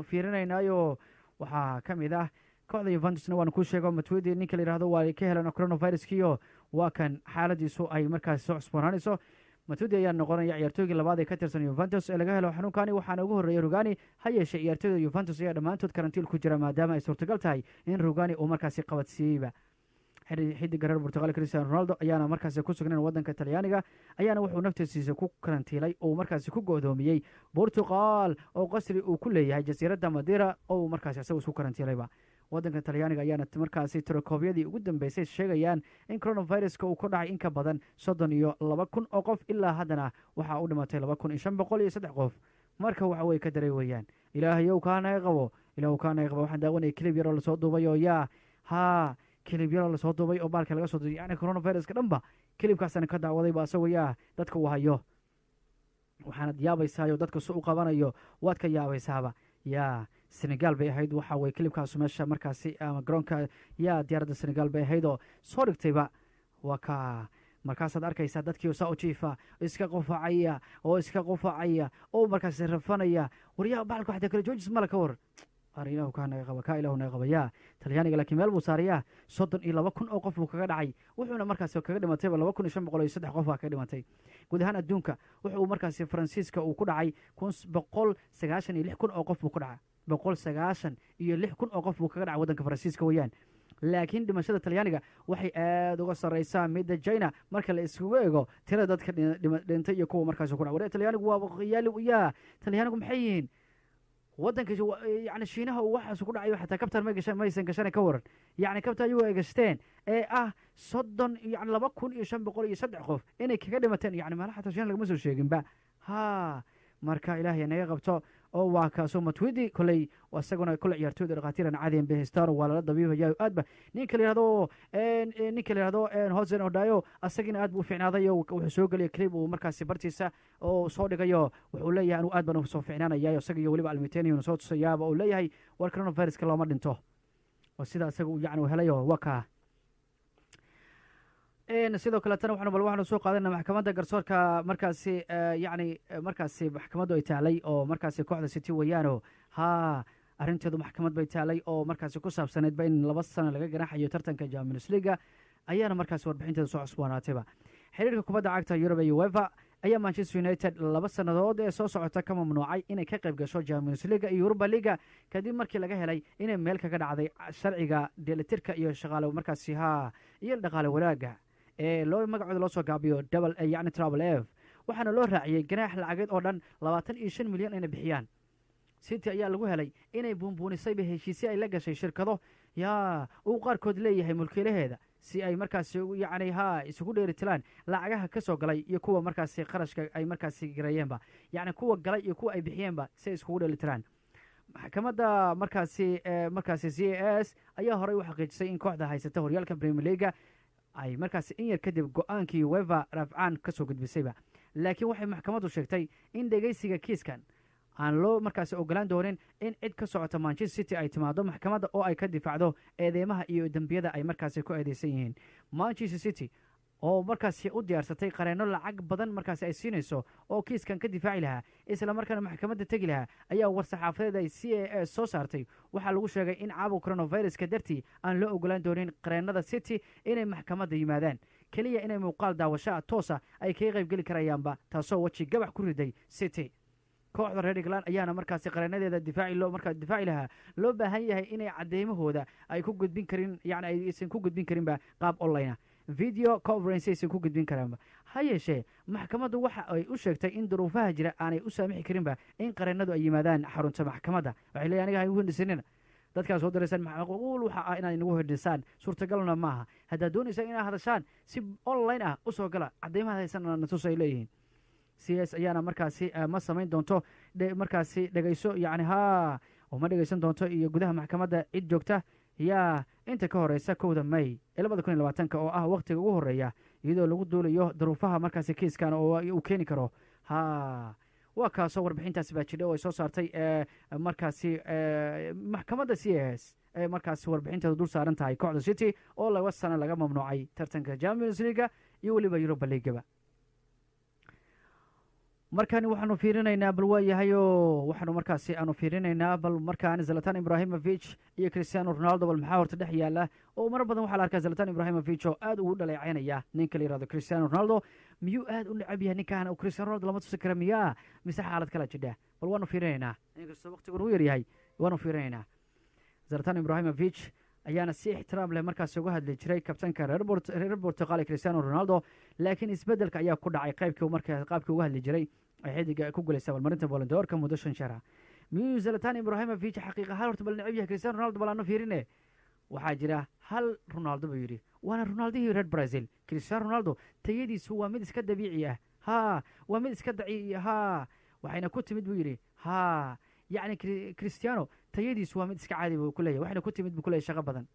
fiirinaynayo waxaa ka mid ah kooxda yuventusna waana ku sheego matwidi ninka la yidhahdo waa ka helan coronaviruskiyo waa kan xaaladiisu ay markaasi soo cusboonaanayso matwidi ayaa noqonaya ciyaartooygii labaad ee ka tirsan yuventus ee laga helo xanuunkani waxaana ugu horreeyay rugani ha yeeshee ciyaartooyda yuventus ayaa dhammaantood karantiil ku jira maadaama ay suurtagal tahay in rugani uu markaasi qabadsiiyeyba xidiga reer portugal cristiano ronaldo ayaana markaasi ku sugnayn waddanka talyaaniga ayaana wuxuu naftiisiisa ku karantiilay oo markaasi ku go'doomiyey portugal oo qasri uu ku leeyahay jasiiradda madira oo markaasi isagu isku karantiilayba waddanka talyaaniga ayaana markaasi tirokoobyadii ugu dambeysay sheegayaan in coronaviruska uu ku dhacay in ka badan 32,000 oo qof ilaa haddana waxaa u dhimatay 2,503 qof marka waxa way ka daray weeyaan ilaahayow kaanaga qabo waxaan daawanaya kilib yaroo lasoo duubay oo kilib yaroo lasoo duubay oo baalka laga soo duubay yacni coronaviruska dhanba kilibkaasana ka daawadayba asagoo dadka uu hayo waxaanad yaabaysaayo dadka si u qabanayo waad ka yaabaysaaba yaa senegal bay ahayd waxa weye kilibkaasu meesha markaasi ama garoonka yaa diyaaradda senegal bay ahayd oo soo dhigtayba waa ka markaasaad arkaysaa dadkii saa u jiifa iska qufacaya oo markaasi rafanaya waryaa bacalka waxda kale joojis mala ka war ilahu kaa naga qaba kaa ilahu naga qaba yaa talyaaniga laakiin meel buu saarayaa 32,000 oo qof buu kaga dhacay wuxuuna markaasi kaga dhimatayba 2,503 qof baa kaga dhimatay guud ahaan adduunka wuxuu markaasi faransiiska uu ku dhacay 196,000 oo qof buu ku dhacay 196,000 oo qof buu kaga dhacay waddanka faransiiska weeyaan laakiin dhimashada talyaaniga waxay aada uga sarreysaa midda china marka la iskugu ego tirada dadka dhintay iyo kuwa markaasi ku dhac war talyaanigu waa yaa talyaanigu maxay yihiin waddanka yani shiinaha uu waxaas ku dhacayo xataa kabtaan maysan gashana ka waran yacni kabta ayagu ay gashteen ee ah 2,503 qof inay kaga dhimateen yani meelaha xataa shiina lagama soo sheeginba marka ilaahay naga qabto oo waa kaasoo matwidi koley isaguna kule ciyaartooyda dhakhaatiiran caadiyan behestaro waa lala dabiibayaa aadba ninka la yihahdo hosen odayo asagina aad buu u ficnaadayo wuxuu soo gelaya clip uu markaasi bartiisa oo soo dhigayo wuxuu leeyahay anuu aad baan u soo ficnaanayayo isaga iyo weliba almiteniyon soo tusayaaba uu leeyahay war coronaviruska looma dhinto oo sida isaga uu yacni helayo waa kaa sidoo kaletana waxaanu soo qaadana maxkamadda garsoorka markaasi yacni markaasi maxkamaddu ay taalay oo markaasi kooxda city weeyaano arrinteedu maxkamad bay taalay oo markaasi ku saabsaneedba in 2 sano laga ganaaxayo tartanka Champions League ayaana markaasi warbixinteedu soo cusboonaatayba xiriirka kubadda cagta Europe iyo UEFA ayaa Manchester United 2 sannadood ee soo socota ka mamnuucay inay ka qayb gasho Champions League iyo Europa League kadib markii laga helay inay meel kaga dhacday sharciga dheelitirka iyo shaqaale markaasi iyo dhaqaale walaaga ee loo magacooda loo soo gaabiyo yacni Trouble F waxaana loo raaciyey ganaax lacageed oo dhan 25 milyan inay bixiyaan City ayaa lagu helay inay buunbuunisayba heshiisyo ay la gashay shirkado uu qaarkood leeyahay mulkiilaheeda si ay markaasi yacni isugu dheelitilaan lacagaha ka soo galay iyo kuwa markaasi qarashka ay markaasi gareeyeenba yacni kuwa galay iyo kuwa ay bixiyeenba si ay isugu dheelitiraan maxkamadda markaasi CAS ayaa horey u xaqiijisay in kooxda haysata horyaalka Premier League ay markaasi in yar kadib go-aankii UEFA rafcaan ka soo gudbisayba laakiin waxay maxkamaddu sheegtay in dhegaysiga kiiskan aan loo markaasi ogolaan doonin in cid ka socota Manchester City ay timaado maxkamadda oo ay ka difaacdo eedeymaha iyo dembiyada ay markaasi ku eedeysan yihiin Manchester City oo markaasi u diyaarsatay qareenno lacag badan markaasi ay siinayso oo kiiskan ka difaaci lahaa isla markaana maxkamadda tegi lahaa ayaa war-saxaafadeed ay CAS soo saartay waxaa lagu sheegay in caabuqa coronaviruska dartii aan loo ogolaan doonin qareennada City inay maxkamadda yimaadaan keliya inay muuqaal daawasho toosa ay kaga qayb geli karayaanba taasoo weji gabax ku riday City kooxda reer England ayaana markaasi qareenadeeda difaaci lahaa loo baahan yahay inay cadeymahooda ay ku gudbin karin yacni aysan ku gudbin karinba qaab online video conference aysan ku gudbin karaanba ha yeeshee maxkamaddu waxa ay u sheegtay in duruufaha jira aanay u saamixi karinba in qareennadu ay yimaadaan xarunta maxkamadda waxay leeyahay aniga ha igu hindhisanina dadkaas soo daraysaan macquul waxa ah inaad inagu hindhisaan suurtagalna maaha haddaad doonaysaan inaad hadashaan si online u soo gala cadeymaha haysanna natus ay leeyihiin CS ayaana markaasi ma samayn doonto markaasi dhegayso yacni oo ma dhegaysan doonto iyo gudaha maxkamadda cid joogta inta ka horeysa 1 May 2020 oo ah waqtiga ugu horeeya iyadoo lagu duulayo duruufaha markaasi kiiskan oo uu keeni karo waa kaasoo warbixintaasi baa jidha oo ay soo saartay markaasi maxkamadda CAS markaasi warbixinteedu dul saaran tahay kooxda City oo 2 sano laga mamnuucay tartanka Champions League iyo weliba Europa League markaan waxaanu fiirinaynaa bal waayahayo waxaanu markaasi aanu fiirinaynaa bal markaan Zlatan Ibrahimovic iyo Cristiano Ronaldo bal maxaa horta dhex yaala oo mar badan waxaa la arkaa Zlatan Ibrahimovic oo aad ugu dhaleecaynaya ninka la yiraahdo Cristiano Ronaldo miyuu aad u necab yahay ninkan oo Cristiano Ronaldo lama tusi kara miyaa mise xaalad kala jidha bal waanu fiirinaynaa inkastoo waqtigu uu yaryahay waanu fiirinaynaa Zlatan Ibrahimovic ayaana si ixtiraam leh markaas uga hadli jiray kabtanka reer Portugal Cristiano Ronaldo laakiin isbedelka ayaa ku dhacay qaabkii uga hadli jiray xidiga ku guuleystay balmarinta Ballon d'Or-ka muddo 5 shara Zlatan Ibrahimovic xaqiiqa hal horta bal necab yahay Cristiano Ronaldo balaano fiirine waxaa jira hal Ronaldo buu yiri waana Ronaldinho reer Brazil Cristiano Ronaldo tayadiisu waa mid iska dabiici waa mid iska daciif waxayna ku timid buu yiri yacni Cristiano tayadiisu waa mid iska caadi buu ku leeyahay waxayna ku timid buu ku leeyahay shaqo badan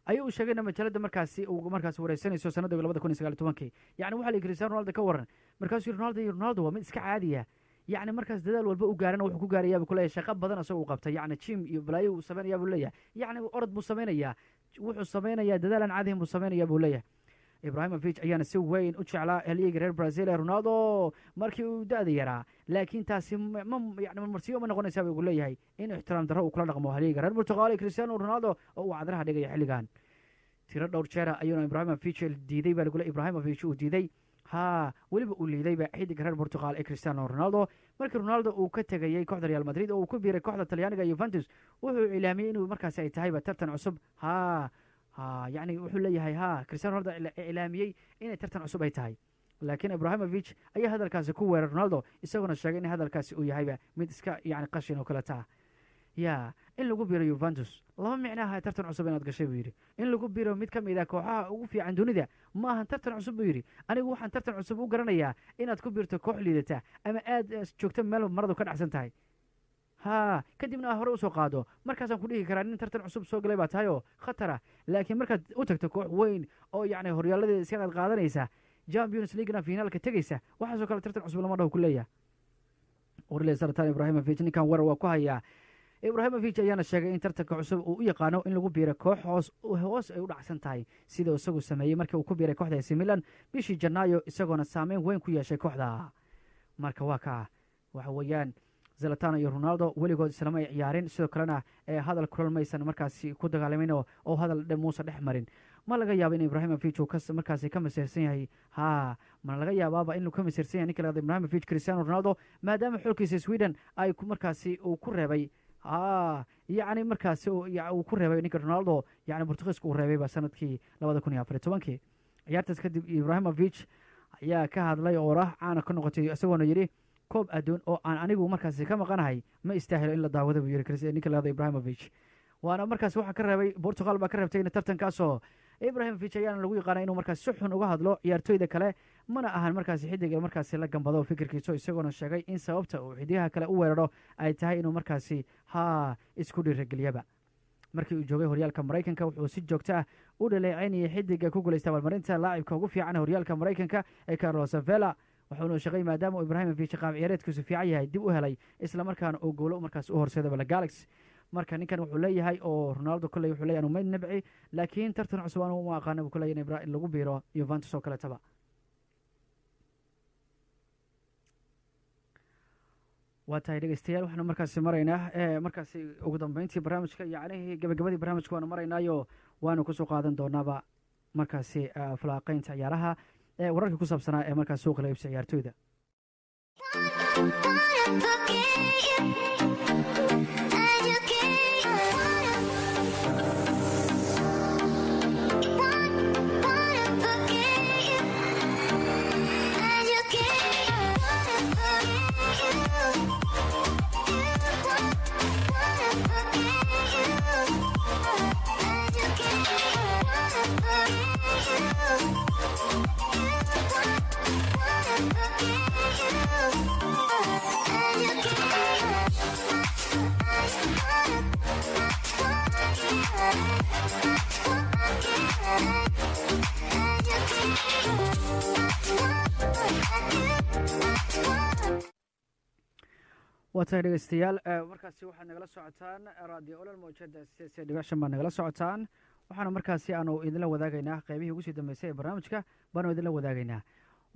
ayuu u sheegayna majaalada markaasi uu markaasi wareysanayso sanadda 2019 yani waxa la Cristiano Ronaldo ka waran markaasuu Ronaldo waa mid iska caadiya يعني markaas dadaal walba u gaarana wuxuu ku gaarayaa ku leeyahay shaqo badan asoo uu qabtay yani gym iyo balaayo uu sameeyaa buu leeyahay yani orod buu sameeyaa wuxuu sameeyaa dadaal aan caadi buu sameeyaa buu leeyahay Ibrahimovic ayaana si weyn u jeclaa halyeeyga reer Brazil Ronaldo markii uu daada yaraa laakiin taasi yani marsiyo ma noqonaysaa buu leeyahay in ixtiraam darro uu kula dhaqmo halyeeyga reer Portugal Cristiano Ronaldo oo uu cadraha dhigay xilligan tiro dhowr jeer ayuu Ibrahimovic diiday baa lagu leeyahay Ibrahimovic uu diiday ها weliba uu liidayba xidig reer Portugal ee Cristiano Ronaldo markii Ronaldo uu ka tagay kooxda Real Madrid oo uu ku biiray kooxda Talyaaniga Juventus wuxuu ilaamiyay inuu markaas ay tahay tartan cusub يعني wuxuu leeyahay Cristiano Ronaldo ilaamiyay in tartan cusub ay tahay laakiin Ibrahimovic ayaa hadalkaasi ku weeray Ronaldo isagoo sheegay in hadalkaasi uu yahay mid iska yani qashin oo kala taa يا in lagu biiro Juventus lama micnaha tartan cusub inaad gashay buu yiri in lagu biiro mid kamid ah kooxaha ugu fiican dunida ma ahan tartan cusub buu yiri anigu waxaan tartan cusub u garanayaa inaad ku biirto koox liidata ama aad joogto meel maradu ka dhacsan tahay kadibna hore u soo qaado markaas aan ku dhihi karaa in tartan cusub soo galay baa tahay oo khatara laakiin markaad u tagto koox weyn oo yani horyaalada iska qaadanaysa Champions League-na finaalka tagaysa waxa soo kale tartan cusub lama dhaw ku leeyahay Orle Sartan Ibrahimovic ninkan war waa ku hayaa Ibrahimovic ayaana sheegay in tartanka cusub uu u yaqaano in lagu biiro koox hoos ay u dhacsan tahay sida isagu sameeyay markii uu ku biiray kooxda AC Milan bishii Janaayo isagoona saameyn weyn ku yeeshay kooxda marka waa ka waxa weeyaan Zlatan iyo Ronaldo weligood isla ma ciyaarin sidoo kalena hadal kulmaysan markaasi ku dagaalamin oo hadal Muuse dhex marin ma laga yaabo in Ibrahimovic uu markaasi ka masirsan yahay ma laga yaababa in uu ka masirsan yahay ninka la Ibrahimovic Cristiano Ronaldo maadaama xulkiisa Sweden ay markaasi uu ku reebay يعني markaas uu ku reebay ninka Ronaldo yani Portugiiska uu reebay sanadkii 2014 ciyaartaas kadib Ibrahimovic ayaa ka hadlay oo caana ka noqotay isagoona yiri koob aduun oo aan anigu markaas ka maqanahay ma istaahilo in la daawado buu yiri ninka la Ibrahimovic waana markaas waxa ka reebay Portugal ba ka reebtay in tartankaas oo Ibrahimovic ayaana lagu yaqaan inuu markaas si xun uga hadlo ciyaartoyda kale mana ahan markaas xidiga markaas la gambado fikirkiisa isagoona sheegay in sababta uu xidigaha kale u weeraro ay tahay inuu markaas isku dhiirigeliyaba markii uu joogay horyaalka Mareykanka wuxuu si joogto ah u dhaleeceynayay xidiga ku guuleystay abaalmarinta laacibka ugu fiican horyaalka Mareykanka ee Carlos Vela wuxuuna sheegay maadaama Ibrahimovic qaab ciyaareedkiisu fiican yahay dib u helay isla markaana uu goolo markaas u horseeday la Galaxy marka ninkan wuxuu leeyahay oo Ronaldo kulay wuxuu leeyahay ma nabci laakiin tartan cusub aan u aqaan uu kulay in lagu biiro Juventus oo kale taba waatahay dhageystayaal waxaanu markaasi maraynaa markaasi ugu dambeyntii barnaamijka yacni gabagabadii barnaamijka waanu maraynaayo waanu kusoo qaadan doonaaba markaasi falaaqeynta ciyaaraha wararka ku saabsanaa ee markaas suuqa la iibsa ciyaartoyda waatahay dhegeystayaal markaasi waxaad nagala socotaan raadiyo olol mawjada dhigashan baad nagala socotaan waxaana markaasi aanu idinla wadaagaynaa qaybihii ugu sii dambeysay ee barnaamijka baanu idinla wadaagaynaa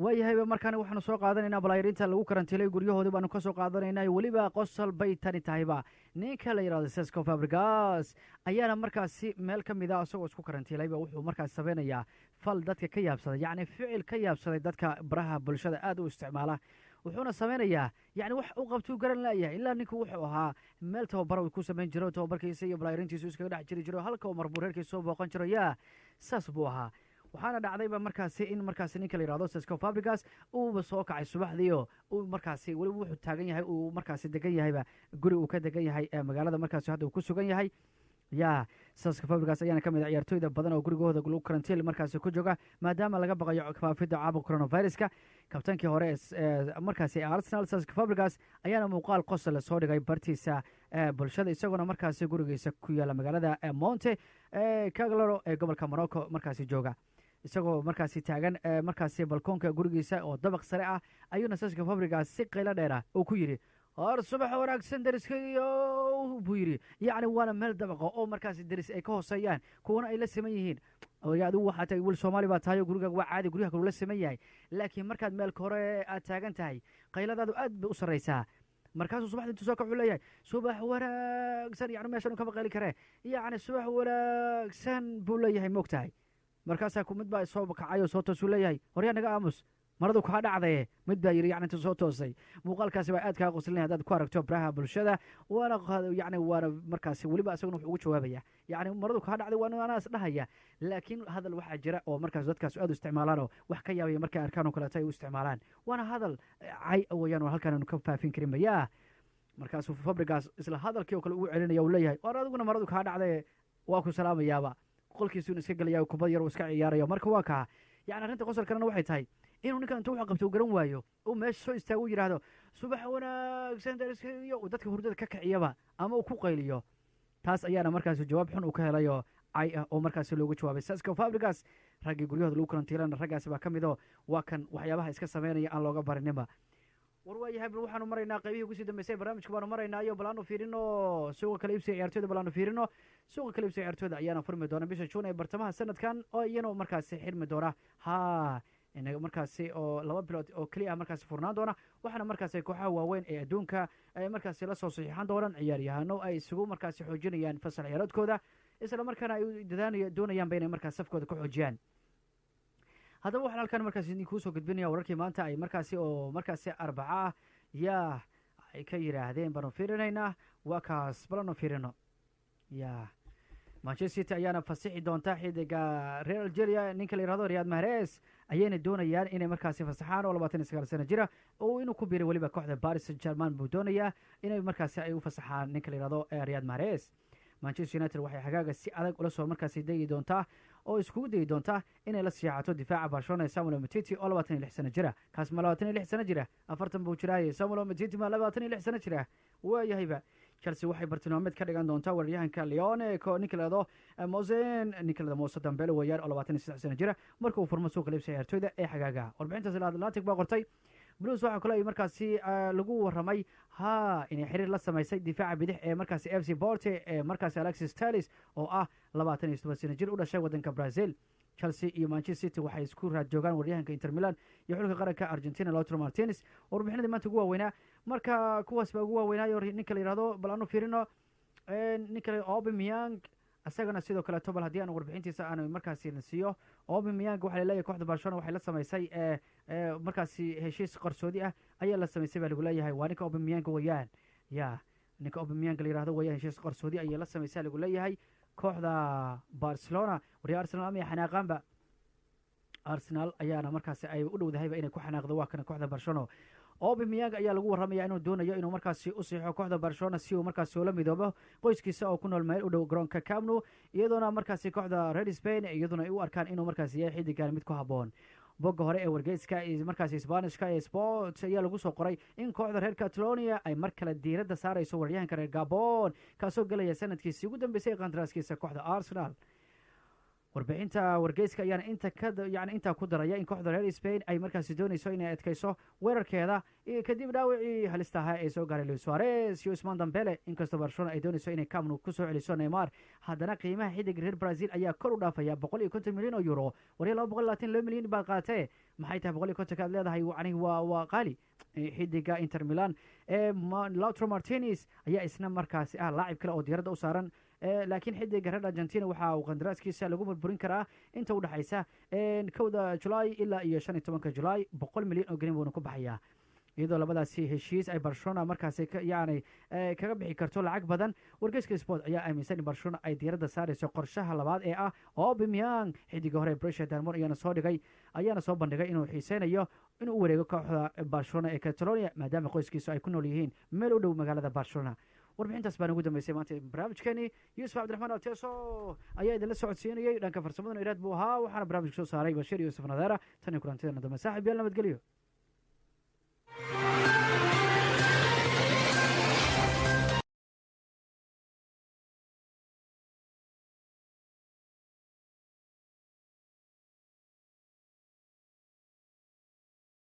waayahayba markaana waxaanu soo qaadanaynaa balaayarinta lagu karantiilay guryahoodii baanu ka soo qaadanaynaa weliba qosol bay tani tahayba ninka la yidhahdo Cesc Fabregas ayaana markaasi meel ka mid ah isagoo isku karantiilayba wuxuu markaas samaynayaa fal dadka ka yaabsaday yacni ficil ka yaabsaday dadka baraha bulshada aad u isticmaala wuxuuna samaynayaa yani wax u qabtuu garan laayahay ilaa ninku wuxuu ahaa meel tababar uu ku samayn jiro tababarkiisa iyo balaayarintiisu iskaga dhex jiri jiro halka uu marbuur reerkiisa soo booqan jiro saas buu ahaa waxaana dhacdayba markaasi in markaasi ninka la yidhahdo Cesc Fabregas uuba soo kacay subaxdiio uu markaasi weliba wuxuu taagan yahay uu markaasi degan yahayba guri uu ka degan yahay magaalada markaasi hadda uu ku sugan yahay Cesc Fabregas ayaana ka mid ah ciyaartoyda badan oo gurigooda lagu karantiil markaasi ku jooga maadaama laga baqayo faafidda caabuqa coronaviruska kabtankii hore markaasi Arsenal Cesc Fabregas ayaana muuqaal qosol soo dhigay bartiisa bulshada isaguna markaasi gurigiisa ku yaala magaalada Monte Caglaro ee gobolka Morocco markaasi jooga isagoo markaasi taagan markaasi balkoonka gurigiisa oo dabaq sare ah ayuuna Cesc Fabregas si qaylo dheer ah uu ku yiri subax wanaagsan deriskayo buu yiri yacni waana meel dabaqa oo markaasi deris ay ka hooseeyaan kuwana ay la siman yihiin adigu waxaa tahay wiil Soomaali baa tahay gurigaaga waa caadi guryaha kale la siman yahay laakiin markaad meel hore aad taagan tahay qayladaadu aad bay u sareysaa markaasuu subaxdii intuu soo kacu leeyahay subax wanaagsan yacni meeshan kama qayli karee yacni subax wanaagsan buu leeyahay moogtahay markaasaa ku mid baa soo kacay oo soo toosuu leeyahay horyaa naga aamus maradu kaa dhacdaye mid baa yiri yacni intuu soo toosay muuqaalkaasi baa aad kaa qoslin haddaad ku aragto baraha bulshada waana yacni waana markaasi weliba isaguna wuxuu ugu jawaabaya yacni maradu kaa dhacday waana anaas dhahaya laakiin hadal waxaa jira oo markaas dadkaas aad u isticmaalaan oo wax ka yaabaya markay arkaan oo kaleeto ay u isticmaalaan waana hadal cay wayaan oo halkaan aanu ka faafin karin mayaa markaasuu Fabregas isla hadalkii oo kale ugu celinaya uu leeyahay war adiguna maradu kaa dhacday waa ku salaamayaaba qolkiisuuna iska gelaya kubad yar oo iska ciyaaraya marka waa kaa yacni arrinta qosolkana waxay tahay inuu ninkan intuu wax qabto garan waayo oo meesha soo istaago yiraahdo subax wanaagsan deriskayo uu dadka hurdada ka kiciyaba ama uu ku qayliyo taas ayaana markaas jawaab xun uu ka helayo ay oo markaas loogu jawaabay Cesc Fabregas ragii guryahooda lagu karantiilana raggaasi baa ka mid oo waa kan waxyaabaha iska sameynaya aan looga barinima war waayahay bal waxaanu maraynaa qaybihii ugu sii dambeysay barnaamijka baanu maraynaa iyo bal aanu fiirino suuqa kala iibsiga ciyaartooyda bal aanu fiirino suuqa kala iibsiga ciyaartooyda ayaana furmi doona bisha June ee bartamaha sanadkan oo iyana markaasi xirmi doona inaga markaasi oo 2 bilood oo kaliya markaasi furnaan doona waxaana markaasi kooxaha waaweyn ee adduunka ay markaasi la soo saxiixan doonaan ciyaaryahanno ay isugu markaasi xoojinayaan fasal ciyaaroodkooda isla markaana ay doonayaan inay markaas safkooda ku xoojiyaan haddaba waxaan halkan markaasi idinku soo gudbinaya wararkii maanta ay markaasi oo markaasi Arbaca yaa ay ka yiraahdeen banu fiirinaynaa waa kaas balano fiirino yaa Manchester City ayaana fasixi doonta xidiga Real Algeria ninka la yiraahdo Riyad Mahrez ayayna doonayaan inay markaasi fasaxaan oo 29 sano jira oo inuu ku biiro waliba kooxda Paris Saint-Germain buu doonayaa inay markaasi ay u fasaxaan ninka la yiraahdo Riyad Mahrez Manchester United waxay xagaaga si adag ula soo markaasi degi doontaa oo iskugu dayi doontaa inay la siyaaxato difaaca Barcelona Samuel Umtiti oo 26 sano jira kaas ma 26 sano jira 40 buu jiray Samuel Umtiti ma 26 sano jira waayahayba Chelsea waxay bartilmaameed ka dhigan doontaa weeraryahanka Lyon ninka la yiraahdo Mose Dembele weeyaan oo 26 sano jira marka uu furmo suuqa iibsiga ciyaartooyda ee xagaaga warbixintaas Atlantic baa qortay Blues waxa kale ay markaasi lagu waramay inay xiriir la sameysay difaaca bidix ee markaasi FC Porto ee markaasi Alexis Telles oo 27 sano jir u dhashay wadanka Brazil Chelsea iyo Manchester City waxay isku raad joogaan waryahanka Inter Milan iyo xulka qaranka Argentina Lautaro Martinez warbixinada maanta ugu waaweynaa marka kuwaas baa ugu waaweynaayo ninka la yiraahdo bal aanu fiirino ninka Aubameyang asagana sidoo kale tobal hadii aan warbixintiisa aan markaasi nasiyo Aubameyang waxa la leeyahay kooxda Barcelona waxay la sameysay markaasi heshiis qarsoodi ah ayaa la sameysay baa lagu leeyahay waa ninka Aubameyang weeyaan ninka Aubameyang la yiraahdo weeyaan heshiis qarsoodi ayaa la sameysay lagu leeyahay kooxda Barcelona wariya Arsenal ama xanaaqanba Arsenal ayaana markaasi ay u dhowdahay inay ku xanaaqdo waa kana kooxda Barcelona Aubameyang ayaa lagu waramayaa inuu doonayo inuu markaasi u siixo kooxda Barcelona si uu markaasi ula midoobo qoyskiisa oo ku nool meel u dhow garoonka Camp Nou iyadoona markaasi kooxda Red Spain iyaduna ay u arkaan inuu markaasi yahay xidigan mid ku haboon bogga hore ee wargeyska markaasi Isbaanishka ee Sport ayaa lagu soo qoray in kooxda reer Catalonia ay mar kale diiradda saarayso waryahanka reer Gabon kaasoo galaya sanadkiisii ugu dambeysay qandaraaskiisa kooxda Arsenal warbixinta wargeyska ayaana inta ku daraya in kooxda reer Spain ay markaasi doonayso inay adkayso weerarkeeda kadib dhaawacii halista ahaa ee soo gaaray Luis Suarez iyo Ousmane Dembele inkastoo Barcelona ay doonayso inay Camp Nou ku soo celiso Neymar haddana qiimaha xidig reer Brazil ayaa kor u dhaafaya 150 milyan oo euro wariya 222 milyan baa qaatay maxay tahay 150 ka leedahay waa qaali xidiga Inter Milan Lautaro Martinez ayaa isna markaasi laacib kale oo diiradda u saaran laakiin xidiga reer Argentina waxa uu qandaraaskiisa lagu burburin karaa inta u dhaxaysa 1 July ilaa iyo 15 July 100 milyan oo ginni buu ku baxayaa iyadoo labadaasi heshiis ay Barcelona markaasi kaga bixi karto lacag badan wargeyska Sport ayaa aaminsan in Barcelona ay diiradda saarayso qorshaha labaad ee Aubameyang xidiga hore Borussia Dortmund ayaana soo bandhigay inuu xiiseynayo inuu u wareego kooxda Barcelona ee Catalonia maadaama qoyskiisu ay ku nool yihiin meel u dhow magaalada Barcelona warbixintaas baan ugu dambeysay maanta barnaamijkeeni Yuusuf Cabdiraxmaan Alteso ayaa idinla socodsiinayay dhanka farsamada Iraad buu ahaa waxaana barnaamijka soo saaray Bashir Yuusuf Nadeera tan kulanteena dambe saaxiib yaal nabadgelyo